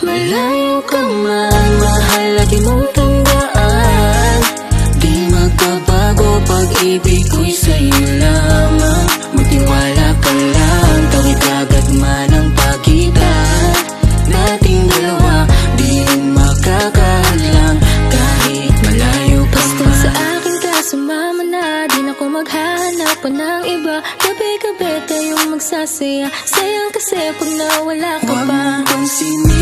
Malayo ka man, mahal lagi mong tandaan. Di magbabago, pag-ibig ko'y sa'yo lamang. Magtiwala ka lang, tawid agad man ang pagitan nating dalawa, di makakahadlang kahit malayo ka man. Basta sa akin ka sumama na, di na ko maghahanap pa ng iba. Gabi-gabi tayong magsasaya, sayang kasi pag nawala ka pa. Huwag mong pansinin